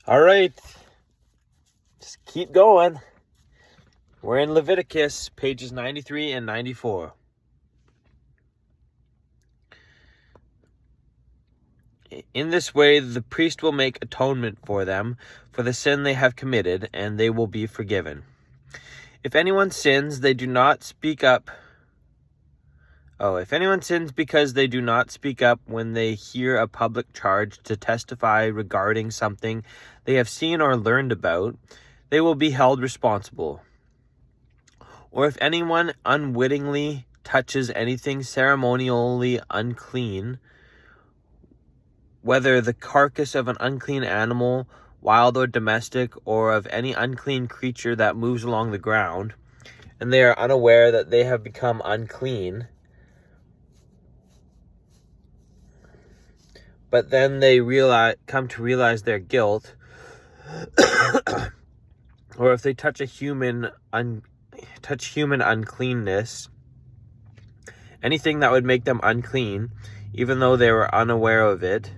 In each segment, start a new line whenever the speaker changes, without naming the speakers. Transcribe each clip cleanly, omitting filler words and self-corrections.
All right, just keep going. We're in Leviticus, pages 93 and 94. In this way, the priest will make atonement for them for the sin they have committed, and they will be forgiven. If anyone sins, they do not speak up. If anyone sins because they do not speak up when they hear a public charge to testify regarding something they have seen or learned about, they will be held responsible. Or if anyone unwittingly touches anything ceremonially unclean, whether the carcass of an unclean animal, wild or domestic, or of any unclean creature that moves along the ground, and they are unaware that they have become unclean, but then they come to realize their guilt, or if they touch human uncleanness, anything that would make them unclean, even though they were unaware of it,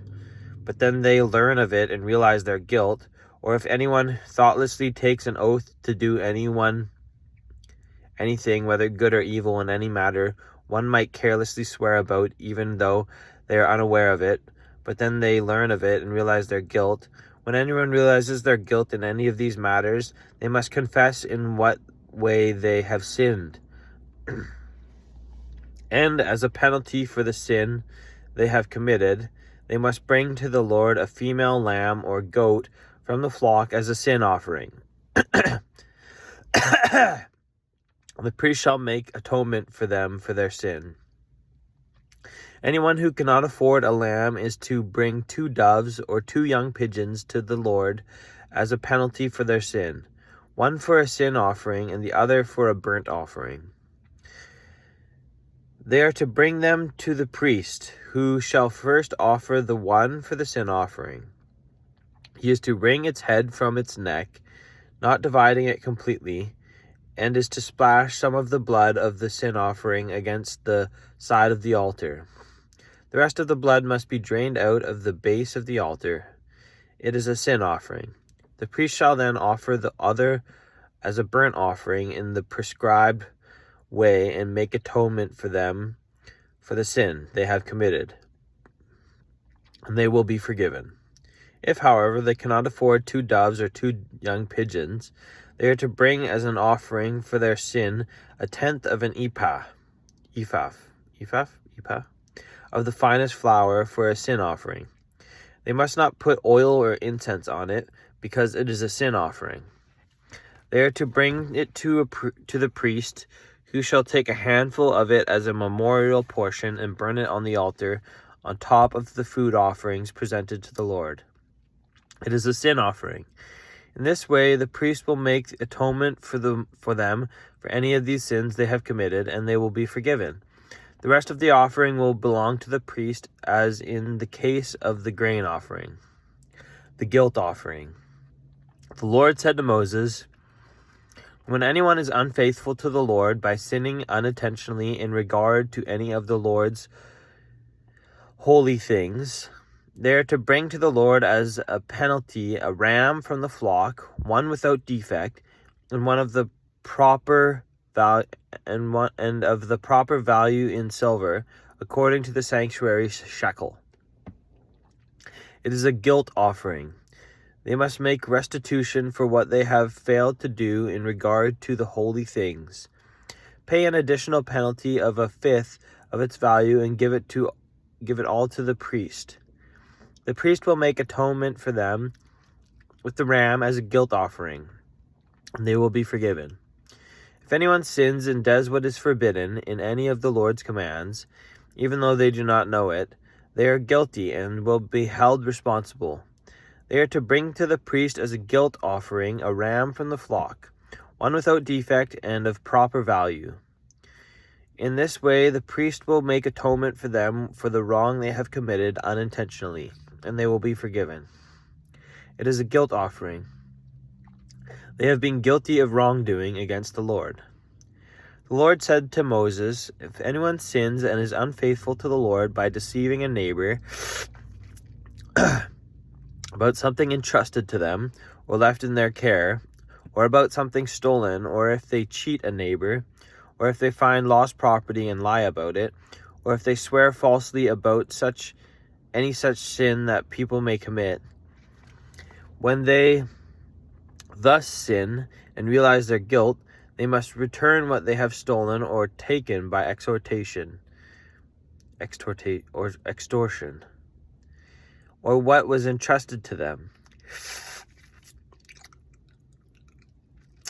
but then they learn of it and realize their guilt, or if anyone thoughtlessly takes an oath to do anything, whether good or evil in any matter, one might carelessly swear about, even though they are unaware of it, but then they learn of it and realize their guilt. When anyone realizes their guilt in any of these matters, they must confess in what way they have sinned. And as a penalty for the sin they have committed, they must bring to the Lord a female lamb or goat from the flock as a sin offering. The priest shall make atonement for them for their sin. Anyone who cannot afford a lamb is to bring 2 doves or 2 young pigeons to the Lord as a penalty for their sin, one for a sin offering and the other for a burnt offering. They are to bring them to the priest, who shall first offer the one for the sin offering. He is to wring its head from its neck, not dividing it completely, and is to splash some of the blood of the sin offering against the side of the altar. The rest of the blood must be drained out of the base of the altar. It is a sin offering. The priest shall then offer the other as a burnt offering in the prescribed way and make atonement for them for the sin they have committed, and they will be forgiven. If, however, they cannot afford 2 doves or 2 young pigeons, they are to bring as an offering for their sin 1/10 of an ephah of the finest flour for a sin offering. They must not put oil or incense on it, because it is a sin offering. They are to bring it to the priest, who shall take a handful of it as a memorial portion and burn it on the altar on top of the food offerings presented to the Lord. It is a sin offering. In this way, the priest will make atonement for them for any of these sins they have committed, and they will be forgiven. The rest of the offering will belong to the priest, as in the case of the grain offering, the guilt offering. The Lord said to Moses, "When anyone is unfaithful to the Lord by sinning unintentionally in regard to any of the Lord's holy things, they are to bring to the Lord as a penalty a ram from the flock, one without defect, and one of the proper value of the proper value in silver, according to the sanctuary shekel. It is a guilt offering. They must make restitution for what they have failed to do in regard to the holy things. Pay an additional penalty of 1/5 of its value and give it all to the priest. The priest will make atonement for them with the ram as a guilt offering, and they will be forgiven. If anyone sins and does what is forbidden in any of the Lord's commands, even though they do not know it, they are guilty and will be held responsible. They are to bring to the priest as a guilt offering a ram from the flock, one without defect and of proper value. In this way, the priest will make atonement for them for the wrong they have committed unintentionally, and they will be forgiven. It is a guilt offering. They have been guilty of wrongdoing against the Lord. The Lord said to Moses, "If anyone sins and is unfaithful to the Lord by deceiving a neighbor, by about something entrusted to them or left in their care, or about something stolen, or if they cheat a neighbor, or if they find lost property and lie about it, or if they swear falsely about any such sin that people may commit. When they thus sin and realize their guilt, they must return what they have stolen or taken by extortion, or what was entrusted to them.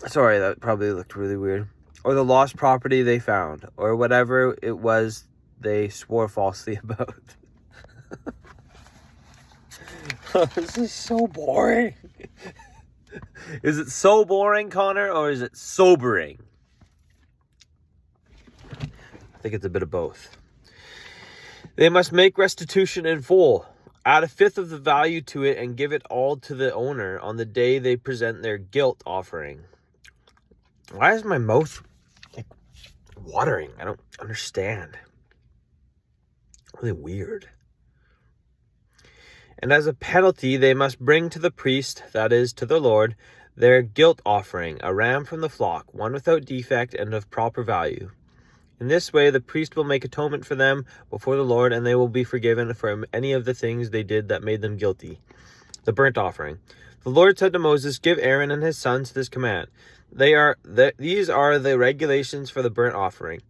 Sorry, that probably looked really weird. Or the lost property they found, or whatever it was they swore falsely about. This is so boring. Is it so boring, Connor, or is it sobering? I think it's a bit of both. They must make restitution in full. Add a fifth of the value to it and give it all to the owner on the day they present their guilt offering. Why is my mouth watering? I don't understand. Really weird. And as a penalty, they must bring to the priest, that is, to the Lord, their guilt offering, a ram from the flock, one without defect and of proper value. In this way, the priest will make atonement for them before the Lord, and they will be forgiven for any of the things they did that made them guilty. The burnt offering. The Lord said to Moses, "Give Aaron and his sons this command. These are the regulations for the burnt offering.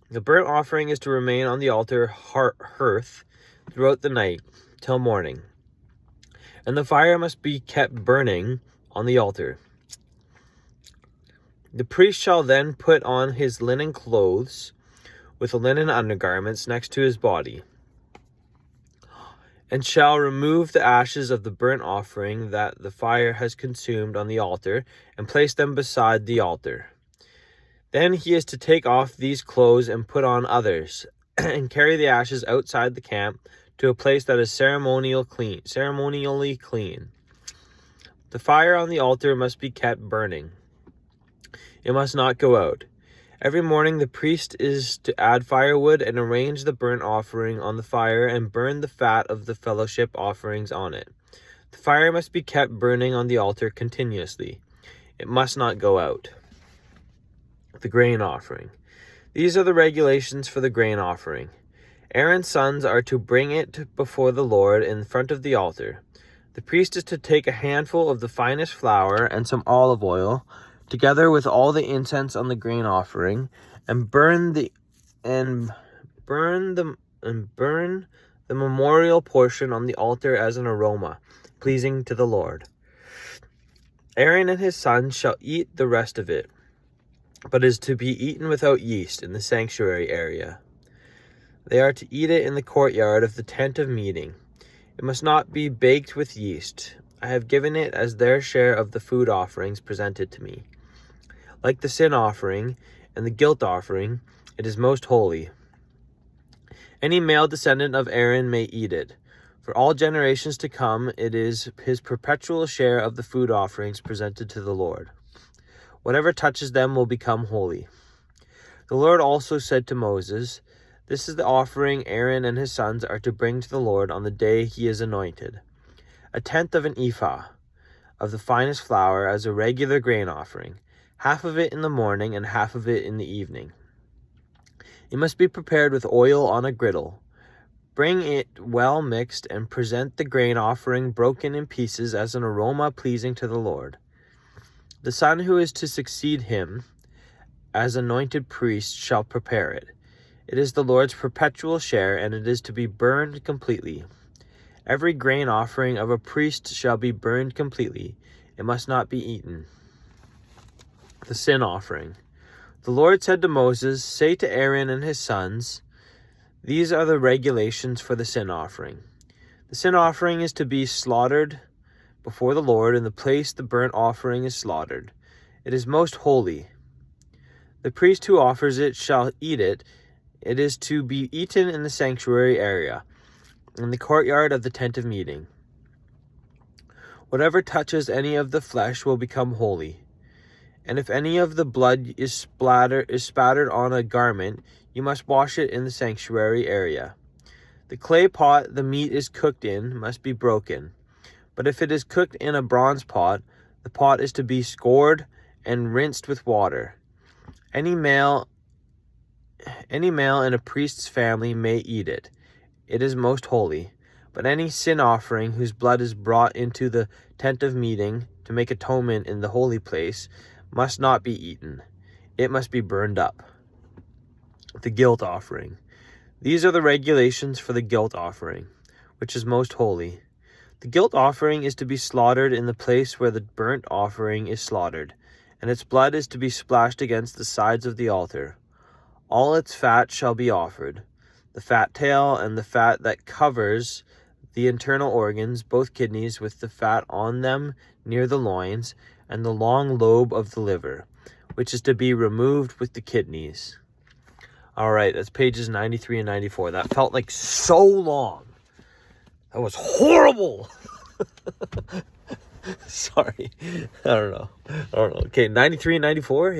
The burnt offering is to remain on the altar hearth throughout the night till morning, and the fire must be kept burning on the altar. The priest shall then put on his linen clothes with the linen undergarments next to his body, and shall remove the ashes of the burnt offering that the fire has consumed on the altar, and place them beside the altar. Then he is to take off these clothes and put on others, and carry the ashes outside the camp to a place that is ceremonially clean. The fire on the altar must be kept burning. It must not go out. Every morning the priest is to add firewood and arrange the burnt offering on the fire and burn the fat of the fellowship offerings on it. The fire must be kept burning on the altar continuously. It must not go out. The grain offering. These are the regulations for the grain offering. Aaron's sons are to bring it before the Lord in front of the altar. The priest is to take a handful of the finest flour and some olive oil, together with all the incense on the grain offering, and burn the memorial portion on the altar as an aroma, pleasing to the Lord. Aaron and his sons shall eat the rest of it, but is to be eaten without yeast in the sanctuary area. They are to eat it in the courtyard of the tent of meeting. It must not be baked with yeast. I have given it as their share of the food offerings presented to me. Like the sin offering and the guilt offering, it is most holy. Any male descendant of Aaron may eat it. For all generations to come, it is his perpetual share of the food offerings presented to the Lord. Whatever touches them will become holy. The Lord also said to Moses, "This is the offering Aaron and his sons are to bring to the Lord on the day he is anointed. A tenth of an ephah of the finest flour as a regular grain offering, half of it in the morning and half of it in the evening. It must be prepared with oil on a griddle. Bring it well mixed and present the grain offering broken in pieces as an aroma pleasing to the Lord. The son who is to succeed him as anointed priest shall prepare it. It is the Lord's perpetual share, and it is to be burned completely. Every grain offering of a priest shall be burned completely. It must not be eaten." The sin offering. The Lord said to Moses, "Say to Aaron and his sons, these are the regulations for the sin offering. The sin offering is to be slaughtered before the Lord in the place the burnt offering is slaughtered. It is most holy. The priest who offers it shall eat it. It is to be eaten in the sanctuary area, in the courtyard of the tent of meeting. Whatever touches any of the flesh will become holy. And if any of the blood is spattered on a garment, you must wash it in the sanctuary area. The clay pot the meat is cooked in must be broken, But if it is cooked in a bronze pot, the pot is to be scoured and rinsed with water. Any male in a priest's family may eat it. It is most holy. But any sin offering whose blood is brought into the tent of meeting to make atonement in the holy place must not be eaten. It must be burned up. The guilt offering. These are the regulations for the guilt offering, which is most holy. The guilt offering is to be slaughtered in the place where the burnt offering is slaughtered, and its blood is to be splashed against the sides of the altar. All its fat shall be offered, the fat tail and the fat that covers the internal organs, both kidneys with the fat on them near the loins, and the long lobe of the liver, which is to be removed with the kidneys. All right, that's pages 93 and 94. That felt like so long. That was horrible. Sorry. I don't know. Okay, 93 and 94? Yeah.